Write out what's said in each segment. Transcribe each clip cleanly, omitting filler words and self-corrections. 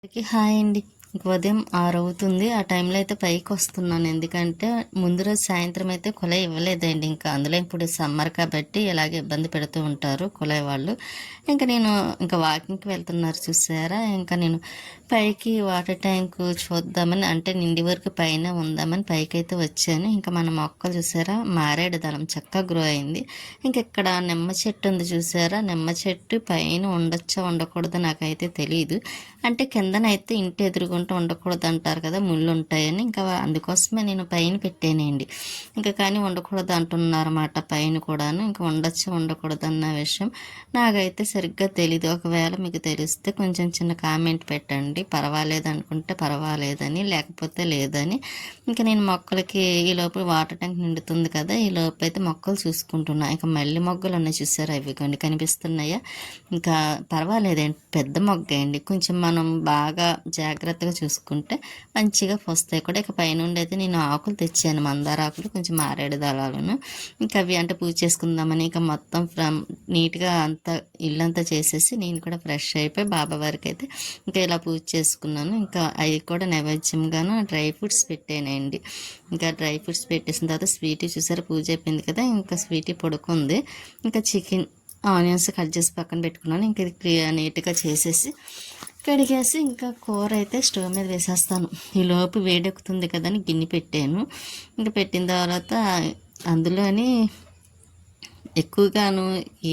అందరికీ హాయ్ అండి. ఇంక ఉదయం 6 అవుతుంది. ఆ టైంలో అయితే పైకి వస్తున్నాను. ఎందుకంటే ముందు రోజు సాయంత్రం అయితే కుళాయి ఇవ్వలేదండి. ఇంకా అందులో ఇప్పుడు సమ్మర్ కాబట్టి ఇలాగే ఇబ్బంది పెడుతూ ఉంటారు కుళాయి వాళ్ళు. ఇంకా నేను ఇంకా వాకింగ్కి వెళ్తున్నారు చూసారా. ఇంకా నేను పైకి వాటర్ ట్యాంక్ చూద్దామని, అంటే నిండి వరకు పైన ఉందామని పైకి అయితే వచ్చాను. ఇంకా మన మొక్కలు చూసారా, మారేడు దళం చక్కగా గ్రో అయింది. ఇంక ఇక్కడ నిమ్మ చెట్టు ఉంది చూసారా. నిమ్మ చెట్టు పైన ఉండొచ్చా ఉండకూడదు నాకైతే తెలియదు. అంటే కిందనైతే ఇంటి ఎదురుగుంటూ ఉండకూడదు అంటారు కదా, ముళ్ళు ఉంటాయని. ఇంకా అందుకోసమే నేను పైన పెట్టానండి. ఇంకా కానీ ఉండకూడదు అంటున్నారన్నమాట పైన కూడాను. ఇంకా ఉండొచ్చు ఉండకూడదు అన్న విషయం నాకైతే సరిగ్గా తెలీదు. ఒకవేళ మీకు తెలిస్తే కొంచెం చిన్న కామెంట్ పెట్టండి. పర్వాలేదు అనుకుంటే పర్వాలేదని, లేకపోతే లేదని. ఇంకా నేను మొక్కలకి ఈ లోపు వాటర్ ట్యాంక్ నిండుతుంది కదా, ఈ లోపు అయితే మొక్కలు చూసుకుంటున్నా. ఇక మల్లి మొగ్గలు ఉన్నాయి చూసారా, ఇవి కొన్ని కనిపిస్తున్నాయా. ఇంకా పర్వాలేదండి, పెద్ద మొగ్గ అండి. కొంచెం మనం బాగా జాగ్రత్తగా చూసుకుంటే మంచిగా వస్తాయి కూడా. ఇక పైనుండి అయితే నేను ఆకులు తెచ్చాను, మందార ఆకులు, కొంచెం మారేడు దళాలను. ఇంకా అవి అంటే పూజ చేసుకుందామని ఇక మొత్తం నీట్గా అంతా ఇల్లంతా చేసేసి నేను కూడా ఫ్రెష్ అయిపోయి బాబా వారికి అయితే ఇంకా ఇలా పూజ చేసుకున్నాను. ఇంకా అవి కూడా నైవేద్యంగాను డ్రై ఫ్రూట్స్ పెట్టానండి. ఇంకా డ్రై ఫ్రూట్స్ పెట్టేసిన తర్వాత స్వీటీ చూసారా, పూజ అయిపోయింది కదా. ఇంకా స్వీటీ పడుకుంది. ఇంకా చికెన్ ఆనియన్స్ కట్ చేసి పక్కన పెట్టుకున్నాను. ఇంక ఇది నీట్గా చేసేసి కడిగేసి ఇంకా కూర అయితే స్టవ్ మీద వేసేస్తాను. ఈ లోపు వేడెక్కుతుంది కదా అని గిన్నె పెట్టాను. ఇంకా పెట్టిన తర్వాత అందులోని ఎక్కువగాను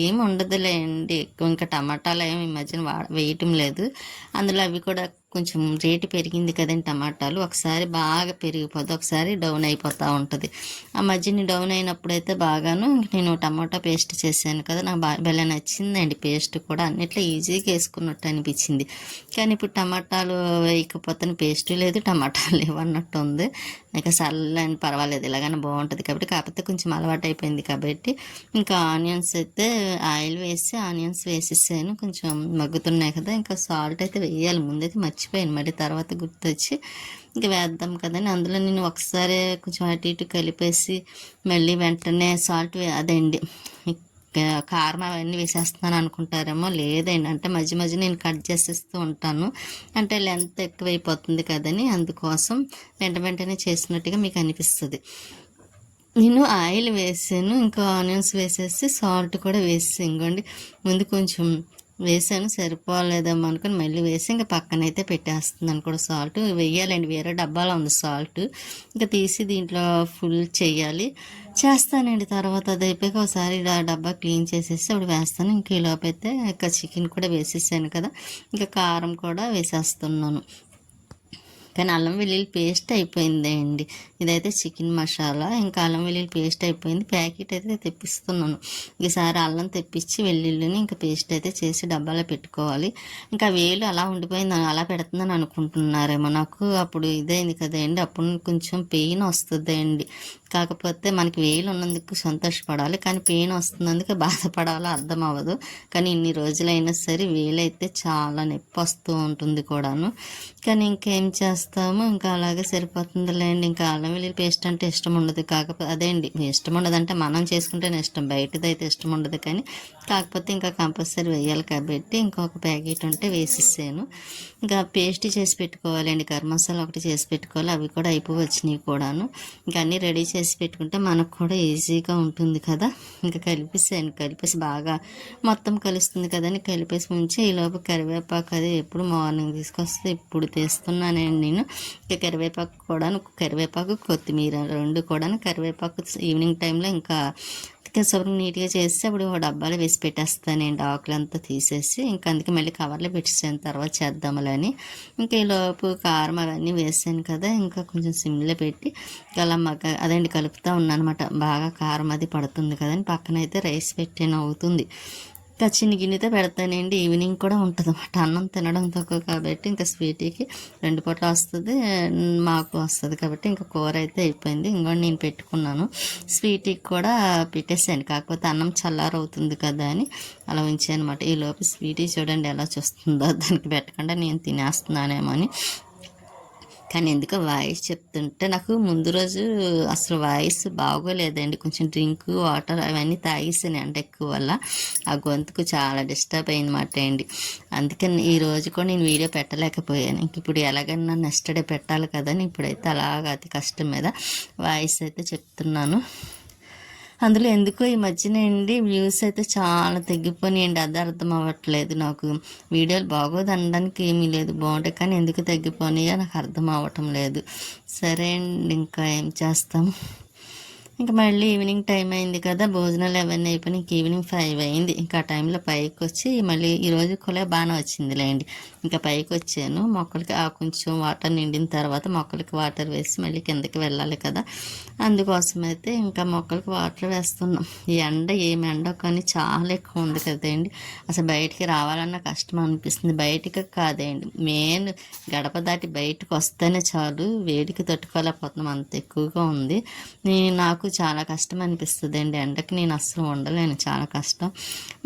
ఏమి ఉండదులే అండి. ఎక్కువ ఇంకా టమాటాలు ఏమి ఈ మధ్యన వేయటం లేదు. అందులో అవి కూడా కొంచెం రేటు పెరిగింది కదండి టమాటాలు. ఒకసారి బాగా పెరిగిపోతుంది, ఒకసారి డౌన్ అయిపోతూ ఉంటుంది. ఆ మధ్యని డౌన్ అయినప్పుడైతే బాగాను నేను టమాటా పేస్ట్ చేశాను కదా, నాకు భలే నచ్చిందండి. పేస్ట్ కూడా అన్నిట్లో ఈజీగా వేసుకున్నట్టు అనిపించింది. కానీ ఇప్పుడు టమాటాలు వేయకపోతే పేస్ట్ లేదు, టమాటాలు లేవు అన్నట్టు ఉంది. ఇక సర్లేండి పర్వాలేదు, ఇలాగైనా బాగుంటుంది కాబట్టి. కాకపోతే కొంచెం అలవాటు అయిపోయింది కాబట్టి ఇంకా ఆనియన్స్ అయితే ఆయిల్ వేసి ఆనియన్స్ వేసేసాను. కొంచెం మగ్గుతున్నాయి కదా, ఇంకా సాల్ట్ అయితే వేయాలి. ముందైతే మర్చిపోయాను, మళ్ళీ తర్వాత గుర్తొచ్చి ఇంకా వేద్దాం కదని అందులో నేను ఒకసారి కొంచెం అటు ఇటు కలిపేసి మళ్ళీ వెంటనే సాల్ట్ అదండి కారం అవన్నీ వేసేస్తున్నాను అనుకుంటారేమో. లేదండి, అంటే మధ్య మధ్య నేను కట్ చేసేస్తూ ఉంటాను, అంటే లెంత్ ఎక్కువైపోతుంది కదని. అందుకోసం వెంటనే చేసినట్టుగా మీకు అనిపిస్తుంది. నేను ఆయిల్ వేసాను, ఇంకా ఆనియన్స్ వేసేసి సాల్ట్ కూడా వేసి ఇంకోండి ముందు కొంచెం వేసాను, సరిపోలేదేమో అనుకుని మళ్ళీ వేసి ఇంకా పక్కనైతే పెట్టేస్తున్నాను కూడా. సాల్ట్ వేయాలండి, వేరే డబ్బాలో ఉంది సాల్ట్. ఇంకా తీసి దీంట్లో ఫుల్ చేయాలి, చేస్తానండి. తర్వాత అది అయిపోయాక ఒకసారి డబ్బా క్లీన్ చేసేసి అప్పుడు వేస్తాను. ఇంక ఈలోపు అయితే ఇంకా చికెన్ కూడా వేసేసాను కదా, ఇంకా కారం కూడా వేసేస్తున్నాను. కానీ అల్లం వెల్లుల్లి పేస్ట్ అయిపోయింది అండి. ఇదైతే చికెన్ మసాలా, ఇంకా అల్లం వెల్లుల్లి పేస్ట్ అయిపోయింది. ప్యాకెట్ అయితే తెప్పిస్తున్నాను. ఈసారి అల్లం తెప్పించి వెల్లుల్లిని ఇంకా పేస్ట్ అయితే చేసి డబ్బాలో పెట్టుకోవాలి. ఇంకా వేలు అలా ఉండిపోయింది, అలా పెడుతుందని అనుకుంటున్నారేమో. నాకు అప్పుడు ఇదైంది కదండి, అప్పుడు కొంచెం పెయిన్ వస్తుంది అండి. కాకపోతే మనకి వేలు ఉన్నందుకు సంతోషపడాలి, కానీ పెయిన్ వస్తున్నందుకు బాధపడాలో అర్థం అవ్వదు. కానీ ఇన్ని రోజులైనా సరే వేలు అయితే చాలా నొప్పి వస్తూ ఉంటుంది కూడాను. కానీ ఇంకేం చేస్తాము, ఇంకా అలాగే సరిపోతుందిలేండి. ఇంకా అల్లం వెల్లుల్లి పేస్ట్ అంటే ఇష్టం ఉండదు. కాకపోతే అదే అండి, ఇష్టం ఉండదు అంటే మనం చేసుకుంటేనే ఇష్టం, బయటది అయితే ఇష్టం ఉండదు. కానీ కాకపోతే ఇంకా కంపల్సరీ వేయాలి కాబట్టి ఇంకొక ప్యాకెట్ ఉంటే వేసేసాను. ఇంకా పేస్ట్ చేసి పెట్టుకోవాలండి, గరం మసాలా ఒకటి చేసి పెట్టుకోవాలి. అవి కూడా అయిపోవచ్చినాయి కూడాను. ఇంకా అన్నీ రెడీ చేసి పెట్టుకుంటే మనకు కూడా ఈజీగా ఉంటుంది కదా. ఇంకా కలిపేసి బాగా మొత్తం కలుస్తుంది కదని కలిపేసి ఉంచి ఈలోపు కరివేపాకు అది ఎప్పుడు మార్నింగ్ తీసుకొస్తే ఇప్పుడు తీస్తున్నానండి నేను. ఇంకా కరివేపాకు కొత్తిమీర రెండు కూడా. కరివేపాకు ఈవినింగ్ టైంలో ఇంకా శుభ్రం నీట్గా చేసి అప్పుడు ఒక డబ్బాలో వేసి పెట్టేస్తానండి, ఆకులంతా తీసేసి. ఇంకా అందుకే మళ్ళీ కవర్లో పెట్టేసాను, తర్వాత చేద్దామని. ఇంకా ఈలోపు కారం అవన్నీ వేసాను కదా, ఇంకా కొంచెం సిమ్లో పెట్టి అలా అదండి కలుపుతూ ఉన్నాను అనమాట. బాగా కారం అది పడుతుంది కదని పక్కనైతే రైస్ పెట్టాను, అవుతుంది. ఇంకా చిన్న గిన్నెతో పెడతానండి. ఈవినింగ్ కూడా ఉంటుంది అన్నమాట, అన్నం తినడం తక్కువ కాబట్టి. ఇంకా స్వీటీకి 2 పూట్ల వస్తుంది, మాకు వస్తుంది కాబట్టి ఇంకా కూర అయితే అయిపోయింది. ఇంకోటి నేను పెట్టుకున్నాను, స్వీటీకి కూడా పెట్టేసాను. కాకపోతే అన్నం చల్లారవుతుంది కదా అని అలా ఉంచాను అనమాట. ఈలోపు స్వీటీ చూడండి ఎలా చూస్తుందో, దానికి పెట్టకుండా నేను తినేస్తున్నానేమో అని కానీ ఎందుకో వాయిస్ చెప్తుంటే నాకు ముందు రోజు అసలు వాయిస్ బాగోలేదండి. కొంచెం డ్రింక్, వాటర్ అవన్నీ తాగేసాను ఎండ ఎక్కువ వల్ల. ఆ గొంతుకు చాలా డిస్టర్బ్ అయిందన్నమాట అండి. అందుకని ఈరోజు కూడా నేను వీడియో పెట్టలేకపోయాను. ఇంక ఇప్పుడు ఎలాగైనా నెక్స్ట్ డే పెట్టాలి కదా అని ఇప్పుడైతే అలాగ అతి కష్టం మీద వాయిస్ అయితే చెప్తున్నాను. అందులో ఎందుకో ఈ మధ్యన అండి వ్యూస్ అయితే చాలా తగ్గిపోయినాయండి. అది అర్థం అవ్వట్లేదు నాకు. వీడియోలు బాగోదు అనడానికి ఏమీ లేదు, బాగుంటాయి, కానీ ఎందుకు తగ్గిపోయినాయో నాకు అర్థం అవ్వటం లేదు. సరే అండి, ఇంకా ఏం చేస్తాం. ఇంకా మళ్ళీ ఈవినింగ్ టైం అయింది కదా, భోజనాలు అవన్నీ అయిపోయినాయి. ఇంక ఈవినింగ్ 5 అయింది. ఇంకా ఆ టైంలో పైకి వచ్చి మళ్ళీ ఈరోజు కూడా బాగానే వచ్చిందిలేండి. ఇంకా పైకి వచ్చాను. మొక్కలకి కొంచెం వాటర్ నిండిన తర్వాత మొక్కలకి వాటర్ వేసి మళ్ళీ కిందకి వెళ్ళాలి కదా, అందుకోసం అయితే ఇంకా మొక్కలకి వాటర్ వేస్తున్నాం. ఈ ఎండ ఏమి ఎండ కానీ చాలా ఎక్కువ ఉంది కదండి. అసలు బయటికి రావాలన్నా కష్టం అనిపిస్తుంది. బయటికి కాదండి, మెయిన్ గడప దాటి బయటకు వస్తేనే చాలు వేడికి తట్టుకోలేకపోతున్నాం, అంత ఎక్కువగా ఉంది. నాకు చాలా కష్టం అనిపిస్తుంది అండి ఎండకి. నేను అస్సలు ఉండలేను, చాలా కష్టం.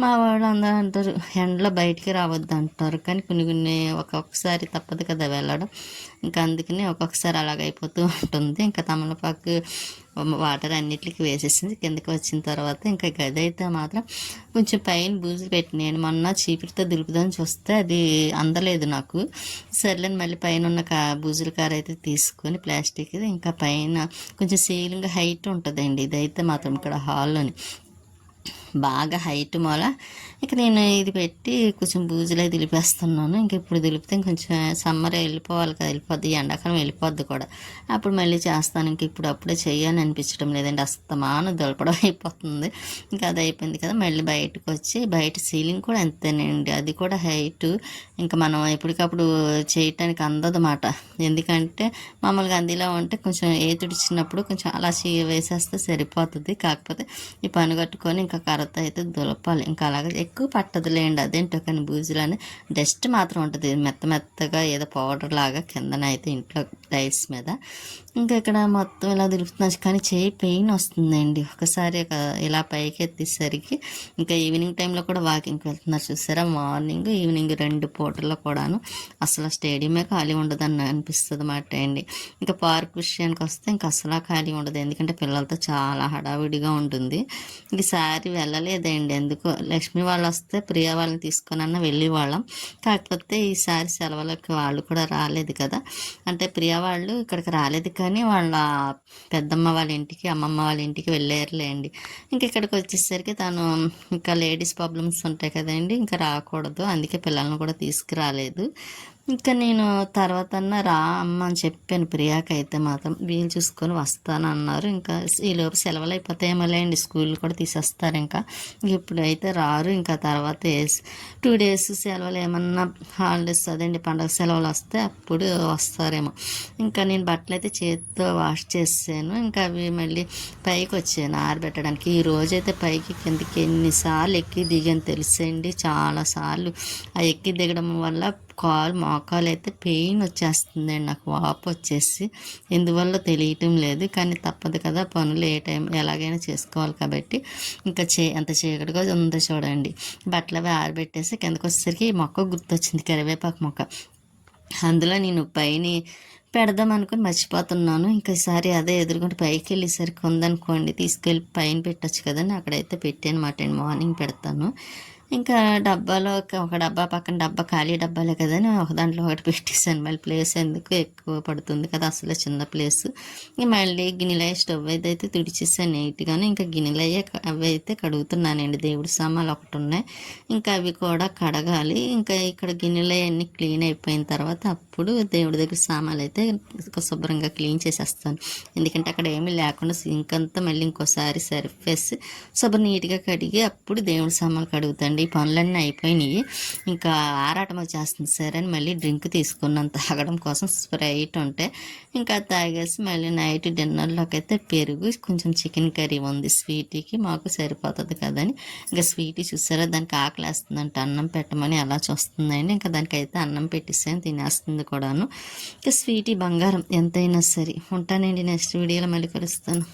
మా వాళ్ళు అందరూ అంటారు ఎండలో బయటికి రావద్దు అంటారు, కానీ కొన్ని ఒక్కొక్కసారి తప్పదు కదా వెళ్ళడం. ఇంకా అందుకని ఒక్కొక్కసారి అలాగైపోతూ ఉంటుంది. ఇంకా తమలపాకు వాటర్ అన్నిటికి వేసేసింది. కిందకి వచ్చిన తర్వాత ఇంకా గది అయితే మాత్రం కొంచెం పైన బూజులు పెట్టినాను. మొన్న చీపిరితో దులుపుదామని చూస్తే అది అందలేదు నాకు. సర్లేని మళ్ళీ పైన ఉన్న బూజుల కార అయితే తీసుకొని ప్లాస్టిక్, ఇంకా పైన కొంచెం సీలింగ్ హైట్ ఉంటుందండి. ఇదైతే మాత్రం ఇక్కడ హాల్లోని బాగా హైట్ మూల ఇక నేను ఇది పెట్టి కొంచెం బూజులే దులిపేస్తున్నాను. ఇంక ఇప్పుడు దులిపితే కొంచెం సమ్మర్ వెళ్ళిపోవాలి కదా, వెళ్ళిపోద్ది, ఎండాకాలం వెళ్ళిపోద్ది కూడా. అప్పుడు మళ్ళీ చేస్తాను. ఇంక ఇప్పుడు అప్పుడే చేయాలని అనిపించడం లేదండి, అస్తమానం దులపడం అయిపోతుంది. ఇంకా అది అయిపోయింది కదా, మళ్ళీ బయటకు వచ్చి బయట సీలింగ్ కూడా అంతేనండి, అది కూడా హైట్. ఇంకా మనం ఎప్పటికప్పుడు చేయటానికి అందదన్నమాట. ఎందుకంటే మామూలుగా అందిలా ఉంటే కొంచెం తుడిచినప్పుడు కొంచెం అలా వేసేస్తే సరిపోతుంది. కాకపోతే ఈ పని కట్టుకొని ఇంకా కర్రతో అయితే దులపాలి. ఇంకా అలాగే ఎక్కువ పట్టదులేండి, అదేంటో కానీ బూజులని డస్ట్ మాత్రం ఉంటుంది మెత్తగా, ఏదో పౌడర్ లాగా కిందనైతే ఇంట్లో టైల్స్ మీద. ఇంకా ఇక్కడ మొత్తం ఇలా దులుపుతున్నాను, కానీ చేయి పెయిన్ వస్తుందండి ఒకసారి ఇలా పైకి ఎత్తేసరికి. ఇంకా ఈవినింగ్ టైంలో కూడా వాకింగ్కి వెళ్తున్నారు చూసారా, మార్నింగ్ ఈవినింగ్ 2 పూటల్లో కూడాను. అసలు స్టేడియమే ఖాళీ ఉండదని అనిపిస్తుంది అన్నమాట అండి. ఇంకా పార్క్ విషయానికి వస్తే ఇంకా అసలు ఖాళీ ఉండదు, ఎందుకంటే పిల్లలతో చాలా హడావిడిగా ఉంటుంది. ఈసారి వెళ్ళలేదండి ఎందుకో. లక్ష్మి వాళ్ళు వస్తే ప్రియా వాళ్ళని తీసుకొని వెళ్ళి వాళ్ళం. కాకపోతే ఈసారి సెలవులకి వాళ్ళు కూడా రాలేదు కదా, అంటే ప్రియా వాళ్ళు ఇక్కడికి రాలేదు, కానీ వాళ్ళ పెద్దమ్మ వాళ్ళ ఇంటికి, అమ్మమ్మ వాళ్ళ ఇంటికి వెళ్ళారులేండి. ఇంక ఇక్కడికి వచ్చేసరికి తను ఇంకా లేడీస్ ప్రాబ్లమ్స్ ఉంటాయి కదండి, ఇంకా రాకూడదు, అందుకే పిల్లల్ని కూడా తీసుకురాలేదు. ఇంకా నేను తర్వాత రా అమ్మ అని చెప్పాను ప్రియాకి. అయితే మాత్రం వీలు చూసుకొని వస్తాను అన్నారు. ఇంకా ఈలోపు సెలవులు అయిపోతాయేమోలేండి, స్కూల్ కూడా తీసేస్తారు. ఇంకా ఇప్పుడైతే రారు. ఇంకా తర్వాత 2 days సెలవులు ఏమన్నా హాలిడేస్ అదండి, పండగ సెలవులు వస్తే అప్పుడు వస్తారేమో. ఇంకా నేను బట్టలు అయితే చేతితో వాష్ చేసాను. ఇంకా అవి మళ్ళీ పైకి వచ్చాను ఆరబెట్టడానికి. ఈ రోజైతే పైకి కిందకి ఎన్నిసార్లు ఎక్కి దిగాను తెలుసండి, చాలాసార్లు. ఆ ఎక్కి దిగడం వల్ల మోకాలు అయితే పెయిన్ వచ్చేస్తుందండి, నాకు వాపు వచ్చేసి. ఎందువల్ల తెలియటం లేదు, కానీ తప్పదు కదా, పనులు ఏ టైం ఎలాగైనా చేసుకోవాలి కాబట్టి. ఇంకా అంత చీకటిగా ఉందో చూడండి. బట్టలు అవి ఆరబెట్టేసి కిందకు వచ్చేసరికి ఈ మొక్క గుర్తొచ్చింది, కరివేపాకు మొక్క. అందులో నేను పైన పెడదాం అనుకుని మర్చిపోతున్నాను. ఇంకా ఈసారి అదే ఎదురుకుంటే పైకి వెళ్ళేసరికి ఉందనుకోండి, తీసుకెళ్ళి పైన పెట్టచ్చు కదండి, అక్కడైతే పెట్టానమాట. మార్నింగ్ పెడతాను. ఇంకా డబ్బాలో ఒక డబ్బా పక్కన డబ్బా ఖాళీ డబ్బాలే కదా అని ఒక దాంట్లో ఒకటి పెట్టేసాను. మళ్ళీ ప్లేస్ ఎందుకు ఎక్కువ పడుతుంది కదా, అసలు చిన్న ప్లేస్. మళ్ళీ గిన్నెలయ్యే స్టవ్ అయితే తుడిచేసాను నీట్గాను. ఇంకా గిన్నెలయ్యే అవి అయితే కడుగుతున్నానండి, దేవుడి సామాన్లు ఒకటి ఉన్నాయి, ఇంకా అవి కూడా కడగాలి. ఇంకా ఇక్కడ గిన్నెలయ్యన్నీ క్లీన్ అయిపోయిన తర్వాత అప్పుడు దేవుడి దగ్గర సామాన్లు అయితే శుభ్రంగా క్లీన్ చేసేస్తాను. ఎందుకంటే అక్కడ ఏమీ లేకుండా సింక్ అంతా మళ్ళీ ఇంకోసారి సర్ఫ్ వేసి శుభ్రం నీట్గా కడిగి అప్పుడు దేవుడి సామాన్లు కడుగుతాండి. ఈ పనులన్నీ అయిపోయినాయి. ఇంకా ఆరాటం వచ్చేస్తుంది, సరే అని మళ్ళీ డ్రింక్ తీసుకున్నాను తాగడం కోసం, స్ప్రైట్ ఉంటే. ఇంకా తాగేసి మళ్ళీ నైట్ డిన్నర్లోకి అయితే పెరుగు, కొంచెం చికెన్ కర్రీ ఉంది, స్వీటీకి మాకు సరిపోతుంది కదని. ఇంకా స్వీటీ చూసారా, దానికి ఆకలి వేస్తుందంట, అన్నం పెట్టమని అలా చూస్తుందండి. ఇంకా దానికైతే అన్నం పెట్టిస్తాను, తినేస్తుంది కూడాను. ఇంకా స్వీటీ బంగారం ఎంతైనా సరే. ఉంటానండి, నెక్స్ట్ వీడియోలో మళ్ళీ కలుస్తాను.